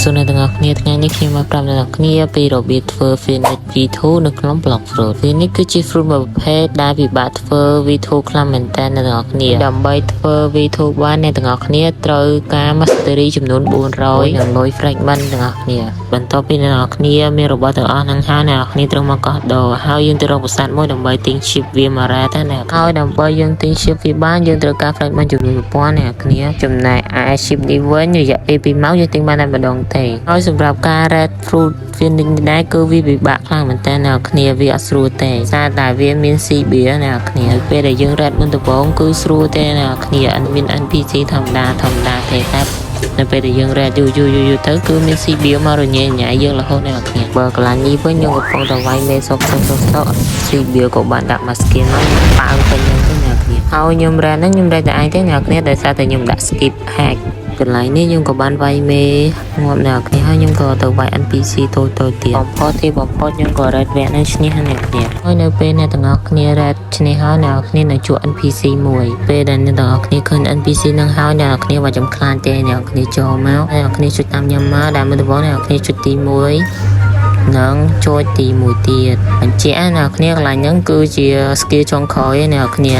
សូមអ្នកទាំងអស់គ្នាថ្ងៃនេះខ្ញុំមកប្រាប់អ្នកទាំងអស់គ្នាពីរបៀបធ្វើ Phoenix V2 នៅក្នុង Block Fruit Phoenix គឺជា fruit មួយប្រភេទដែលពិបាកធ្វើ V2 ខ្លាំងមែនតើអ្នកទាំងអស់គ្នាដើម្បីធ្វើ V2 បានអ្នកទាំងអស់គ្នាត្រូវការ mastery ចំនួន400និងលុយ fragment ទាំងអស់គ្នាបន្ទាប់ពីអ្នកទាំងអស់គ្នាមានរបស់ទាំងអស់ហ្នឹងហើយអ្នកទាំងអស់គ្នាត្រូវមកកោះដោហើយយើងទៅរកប្រាសាទមួយដើម្បីទិញ chip វាមករ៉ាទៅអ្នកហើយដើម្បីយើងទិញ chip វាបានយើងត្រូវការ fragment ចំនួន1000អ្នកគ្នាចំណែកឯ chip នេះវិញរយៈពេល2ម៉ោងយើងទិញបានតែម្ដងទេហើយសម្រាប់ការ red fruit Phoenix ដែរគឺវាពិបាកខ្លាំងមែនតើអ្នកគ្នាវាអត់ស្រួលទេសារតែវាមាន CB អ្នកគ្នាពេលដែលយើង red មុនដំបូងគឺស្រួលទេអ្នកគ្នាអត់មាន NPC ធម្មតាទេតែនៅពេលដែលយើង red យូរទៅគឺមាន CB មករញ៉េញ៉ៃយើងរហូតអ្នកគ្នាបើកន្លែងនេះវិញយើងកំពុងតែវាយមេសុកCB ក៏បានដាក់មក skin មកប៉ាវពេញហ្នឹងទៅអ្នកគ្នាហើយខ្ញុំ red ហ្នឹងខ្ញុំ red តែឯងទេអ្នកគ្នាដោយសារតែខ្ញុំដាក់ skip hackកន្លែងនេះខ្ញុំក៏បានវាយមេងាប់អ្នកគ្នាហើយខ្ញុំក៏ទៅវាយ NPC តូចទៀតបំផុតខ្ញុំក៏ red វគ្គនេះឈ្នះអ្នកគ្នាហើយនៅពេលអ្នកទាំងអស់គ្នា red ឈ្នះហើយអ្នកគ្នានឹងជួប NPC មួយពេលដែលអ្នកទាំងអស់គ្នាឃើញ NPC នឹងហើយអ្នកគ្នាបើចំខ្លាចទេអ្នកគ្នាចូលមកអ្នកគ្នាជួយតាមខ្ញុំមកដែលមើលដំបូងអ្នកគ្នាជួយទី1និងជួយទី1ទៀតបញ្ជាក់អ្នកគ្នាកន្លែងហ្នឹងគឺជា skill ចុងក្រោយអ្នកគ្នា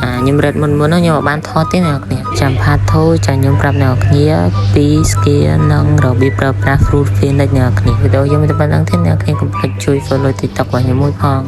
ខ្ញុំ red មុនខ្ញុំអត់បានថតទេអ្នកគ្នាចាំផាតធូចាខ្ញុំប្រាប់អ្នកគ្នាពី skill និងរបៀបប្រើប្រាស់ fruit Phoenix អ្នកគ្នាវីដេអូខ្ញុំទៅប៉ុណ្្នឹងទេអ្នកគ្នាកុំភ្លេចជួយ follow TikTok របស់ខ្ញុំមួយផង